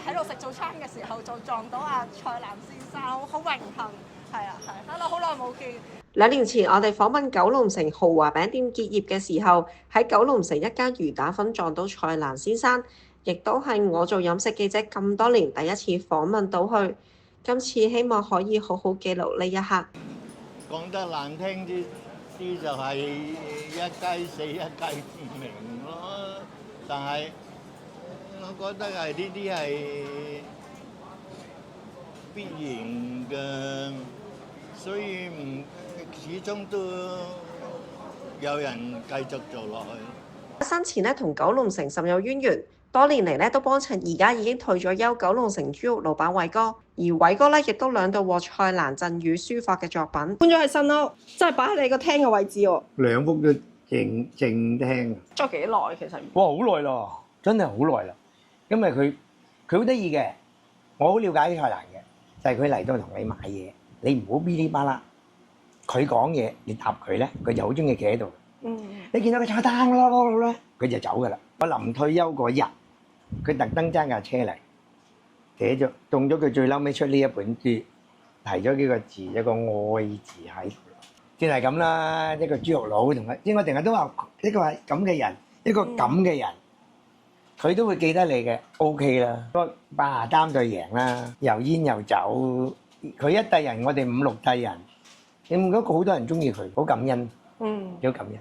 喺度食早餐嘅時候就撞到阿蔡瀾先生，好榮幸，係啊係，好耐冇見。2年前我哋訪問九龍城豪華餅店結業嘅時候，喺九龍城一間魚蛋粉撞到蔡瀾先生，亦都係我做飲食記者咁多年第一次訪問到佢。今次希望可以好好記錄呢一刻。講得難聽啲就係一雞死一雞唔明咯，但係我覺得係呢啲係必然嘅，所以始終都有人繼續做落去。生前咧同九龍城甚有淵源，多年嚟咧都幫襯而家已經退咗休九龍城豬肉老闆偉哥，而偉哥咧亦都兩度獲蔡瀾贈予書法嘅作品。搬咗去新屋，即係擺喺你個廳嘅位置喎。兩幅都正廳。咗幾耐其實？哇，好耐咯，真係好耐啦。因為佢好得意嘅，我好了解蔡瀾嘅，就係佢嚟到同你買嘢，你唔好噼哩啪啦，佢講嘢你答佢咧，佢就好中意企喺度。你見到佢坐單咯，佢就走噶啦。我臨退休嗰日，佢特登揸架車嚟，寫咗中咗佢最嬲尾出呢一本書，提咗幾個字，一個愛字喺度。先係咁啦，一個豬肉佬同佢，因為我成日都話一個係咁嘅人，一個咁嘅人，佢都會記得你嘅 ，OK 啦。不過83歲贏啦，又煙又酒，佢一代人，我哋5、6代人，咁嗰個好多人中意佢，好感恩，好感恩。